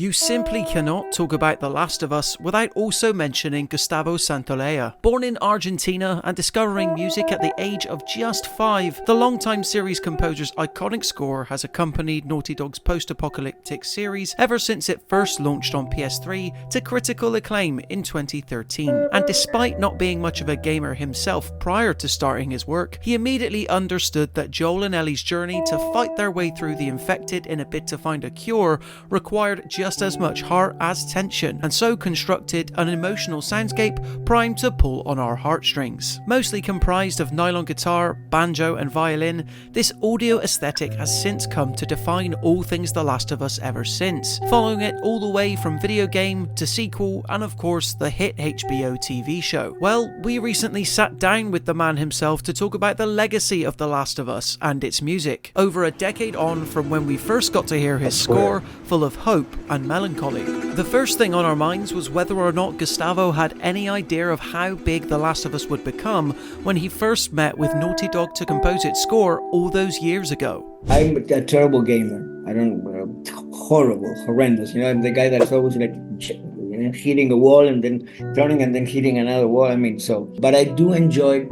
You simply cannot talk about The Last of Us without also mentioning Gustavo Santaolalla. Born in Argentina and discovering music at the age of just 5, the longtime series composer's iconic score has accompanied Naughty Dog's post-apocalyptic series ever since it first launched on PS3 to critical acclaim in 2013. And despite not being much of a gamer himself prior to starting his work, he immediately understood that Joel and Ellie's journey to fight their way through the infected in a bid to find a cure required just as much heart as tension, and so constructed an emotional soundscape primed to pull on our heartstrings. Mostly comprised of nylon guitar, banjo and violin, this audio aesthetic has since come to define all things The Last of Us ever since, following it all the way from video game to sequel and of course the hit HBO TV show. Well, we recently sat down with the man himself to talk about the legacy of The Last of Us and its music, over a decade on from when we first got to hear his score, full of hope and melancholy. The first thing on our minds was whether or not Gustavo had any idea of how big The Last of Us would become when he first met with Naughty Dog to compose its score all those years ago. I'm a terrible gamer. Horrible, horrendous. I'm the guy that's always like hitting a wall and then turning and then hitting another wall. But I do enjoy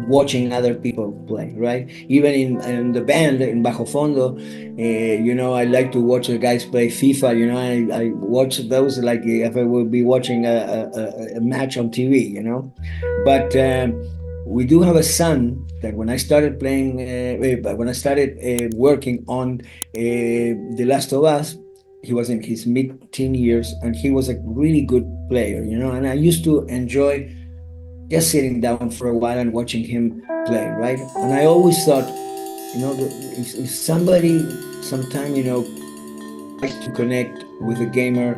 watching other people play, right? Even in the band, in Bajo Fondo, I like to watch the guys play FIFA. I watch those like if I would be watching a match on TV, But we do have a son that when I started playing, working on The Last of Us, he was in his mid-teen years and he was a really good player, and I used to enjoy just sitting down for a while and watching him play, right? And I always thought, if somebody sometime, likes to connect with a gamer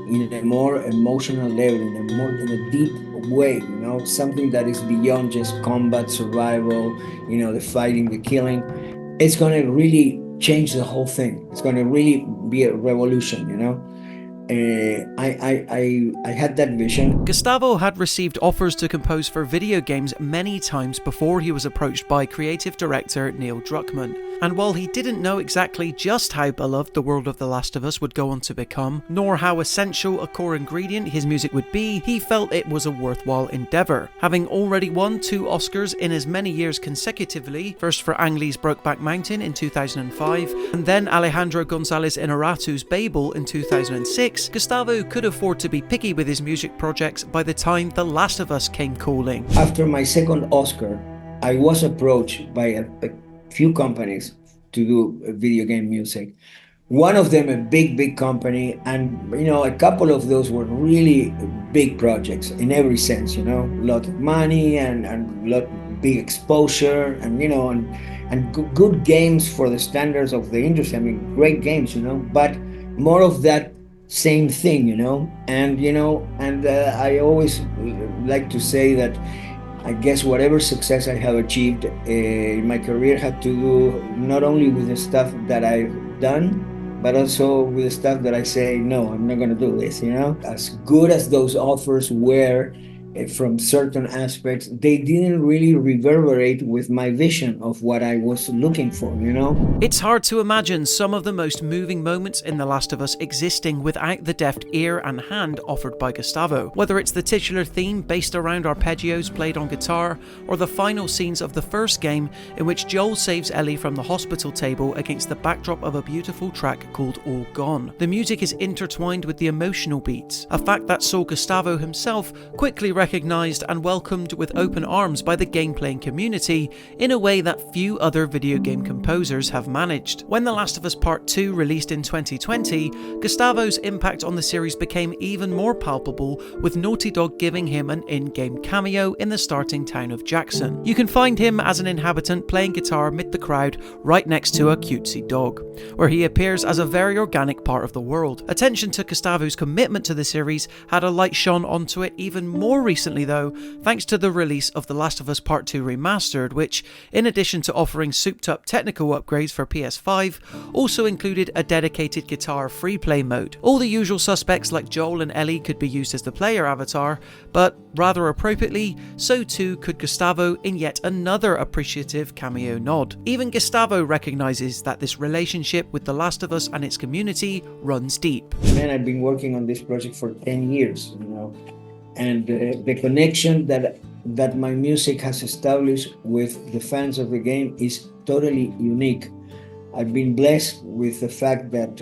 in a more emotional level, in a deep way, something that is beyond just combat, survival, the fighting, the killing, it's going to really change the whole thing. It's going to really be a revolution, I had that vision. Gustavo had received offers to compose for video games many times before he was approached by creative director Neil Druckmann. And while he didn't know exactly just how beloved the world of The Last of Us would go on to become, nor how essential a core ingredient his music would be, he felt it was a worthwhile endeavour. Having already won 2 Oscars in as many years consecutively, first for Ang Lee's Brokeback Mountain in 2005, and then Alejandro González Inarritu's Babel in 2006, Gustavo could afford to be picky with his music projects by the time The Last of Us came calling. After my second Oscar, I was approached by a few companies to do video game music. One of them a big company, and a couple of those were really big projects in every sense, a lot of money and lot big exposure and good games for the standards of the industry. Great games, but more of that same thing, and I always like to say that I guess whatever success I have achieved in my career had to do not only with the stuff that I've done, but also with the stuff that I say, no, I'm not going to do this, As good as those offers were, from certain aspects, they didn't really reverberate with my vision of what I was looking for, It's hard to imagine some of the most moving moments in The Last of Us existing without the deft ear and hand offered by Gustavo. Whether it's the titular theme based around arpeggios played on guitar, or the final scenes of the first game in which Joel saves Ellie from the hospital table against the backdrop of a beautiful track called All Gone. The music is intertwined with the emotional beats, a fact that saw Gustavo himself quickly recognized and welcomed with open arms by the game-playing community in a way that few other video game composers have managed. When The Last of Us Part 2 released in 2020, Gustavo's impact on the series became even more palpable, with Naughty Dog giving him an in-game cameo in the starting town of Jackson. You can find him as an inhabitant playing guitar mid the crowd right next to a cutesy dog, where he appears as a very organic part of the world. Attention to Gustavo's commitment to the series had a light shone onto it even more recently though, thanks to the release of The Last of Us Part 2 Remastered, which, in addition to offering souped up technical upgrades for PS5, also included a dedicated guitar free play mode. All the usual suspects like Joel and Ellie could be used as the player avatar, but rather appropriately, so too could Gustavo in yet another appreciative cameo nod. Even Gustavo recognizes that this relationship with The Last of Us and its community runs deep. Man, I've been working on this project for 10 years, and the connection that my music has established with the fans of the game is totally unique. I've been blessed with the fact that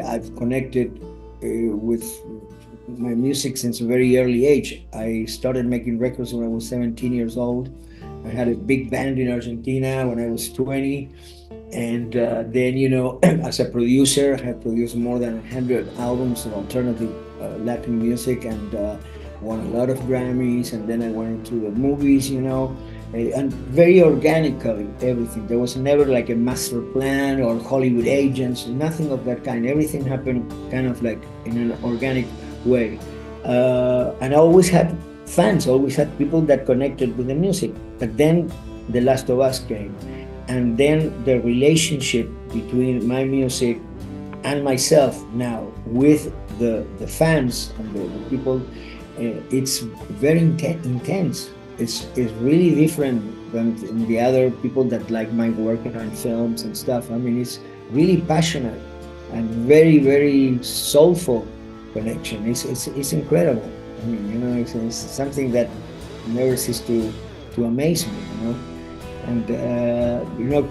I've connected with my music since a very early age. I started making records when I was 17 years old. I had a big band in Argentina when I was 20. And then, as a producer, I have produced more than 100 albums of alternative Latin music and won a lot of Grammys. And then I went into the movies, and very organically, everything. There was never like a master plan or Hollywood agents, nothing of that kind. Everything happened kind of like in an organic way. And I always had fans, always had people that connected with the music. But then The Last of Us came. And then the relationship between my music and myself now with the fans and the people, it's very intense. It's really different than the other people that like my work on films and stuff. I mean, it's really passionate and very, very soulful connection. It's incredible. I mean, it's something that never ceases to amaze me, And,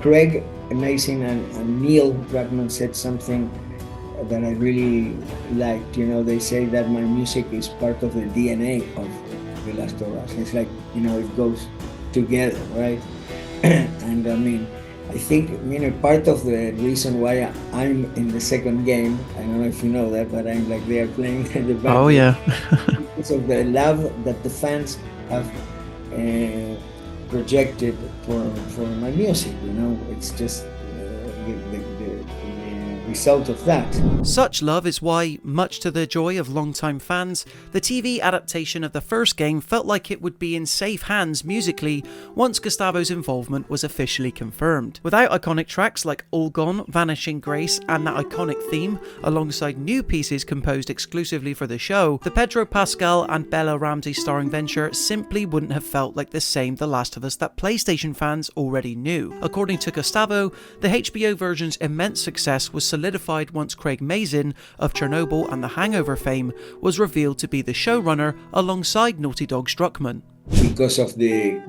Craig, amazing, and Neil Druckmann said something that I really liked. They say that my music is part of the DNA of The Last of Us. It's like, it goes together, right? And I mean, I think, part of the reason why I'm in the second game, I don't know if you know that, but I'm like, they are playing the band. Oh, yeah. Because of the love that the fans have projected for my music, it's just the result of that. Such love is why, much to the joy of longtime fans, the TV adaptation of the first game felt like it would be in safe hands musically once Gustavo's involvement was officially confirmed. Without iconic tracks like All Gone, Vanishing Grace, and that iconic theme, alongside new pieces composed exclusively for the show, the Pedro Pascal and Bella Ramsey starring venture simply wouldn't have felt like the same The Last of Us that PlayStation fans already knew. According to Gustavo, the HBO version's immense success was solidified once Craig Mazin of Chernobyl and The Hangover fame was revealed to be the showrunner alongside Naughty Dog's Druckmann. Because of the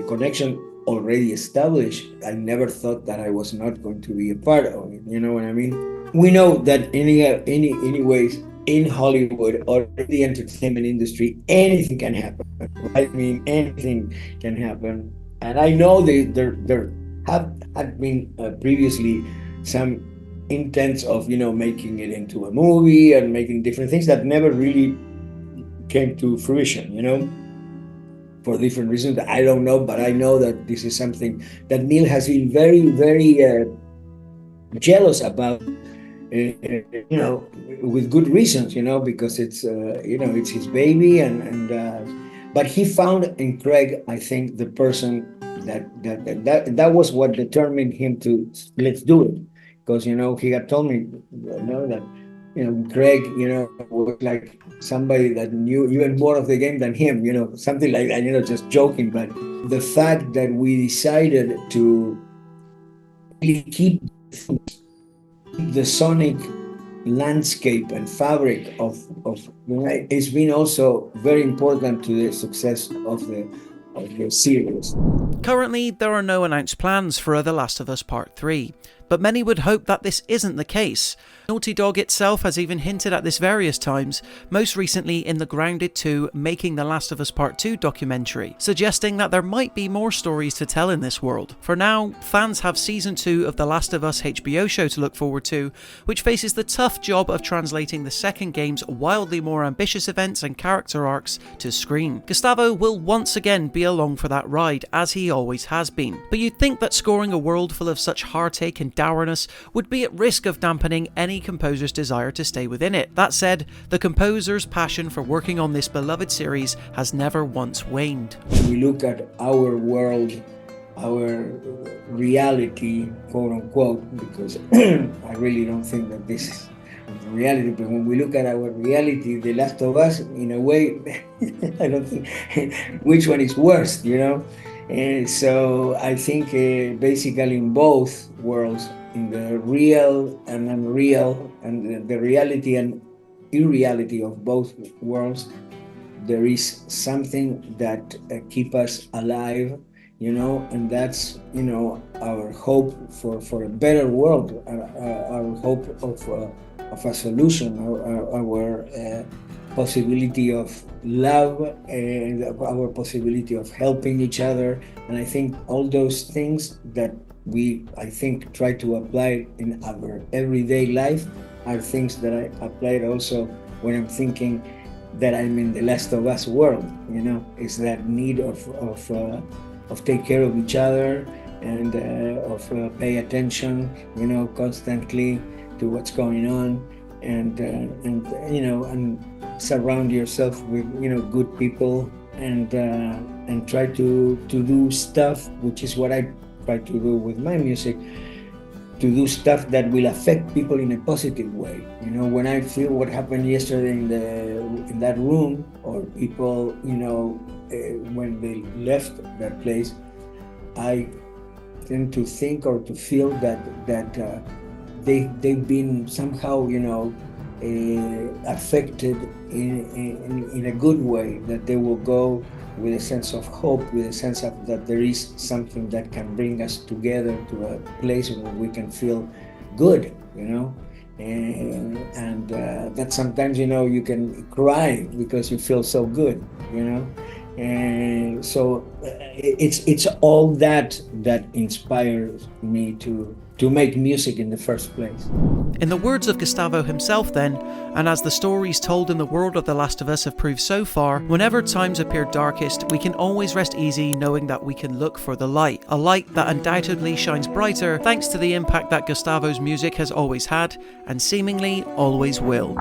connection already established, I never thought that I was not going to be a part of it. You know what I mean? We know that anyways, in Hollywood or in the entertainment industry, anything can happen. Right? I mean, anything can happen. And I know there have been previously some intents of making it into a movie and making different things that never really came to fruition, for different reasons that I don't know, but I know that this is something that Neil has been very, very jealous about, with good reasons, because it's it's his baby, but he found in Craig, I think, the person that was what determined him to let's do it. Because he had told me that Craig was like somebody that knew even more of the game than him, something like that, just joking. But the fact that we decided to really keep the sonic landscape and fabric of it's been also very important to the success of the series. Currently, there are no announced plans for The Last of Us Part 3, but many would hope that this isn't the case. Naughty Dog itself has even hinted at this various times, most recently in the Grounded 2 Making The Last of Us Part 2 documentary, suggesting that there might be more stories to tell in this world. For now, fans have Season 2 of The Last of Us HBO show to look forward to, which faces the tough job of translating the second game's wildly more ambitious events and character arcs to screen. Gustavo will once again be along for that ride, as he always has been. But you'd think that scoring a world full of such heartache and dourness would be at risk of dampening any composer's desire to stay within it. That said, the composer's passion for working on this beloved series has never once waned. When we look at our world, our reality, quote unquote, because I really don't think that this is reality, but when we look at our reality, The Last of Us, in a way, I don't think which one is worse, you know? And so I think basically in both worlds, in the real and unreal, and the reality and irreality of both worlds, there is something that keep us alive, you know, and that's, you know, our hope for a better world, our hope of a solution, our possibility of love, and our possibility of helping each other. And I think all those things that we, I think, try to apply in our everyday life are things that I applied also when I'm thinking that I'm in The Last of Us world, you know. It's that need of take care of each other and of pay attention, you know, constantly to what's going on, and you know, and surround yourself with, you know, good people, and try to do stuff, which is what I try to do with my music, to do stuff that will affect people in a positive way. You know, when I feel what happened yesterday in that room, or people, you know, when they left that place, I tend to think or to feel that they've been somehow, you know, affected in a good way, that they will go with a sense of hope, with a sense of that there is something that can bring us together to a place where we can feel good, you know. And that sometimes, you know, you can cry because you feel so good, you know. And so it's all that inspires me to make music in the first place. In the words of Gustavo himself then, and as the stories told in the world of The Last of Us have proved so far, whenever times appear darkest, we can always rest easy knowing that we can look for the light, a light that undoubtedly shines brighter thanks to the impact that Gustavo's music has always had, and seemingly always will.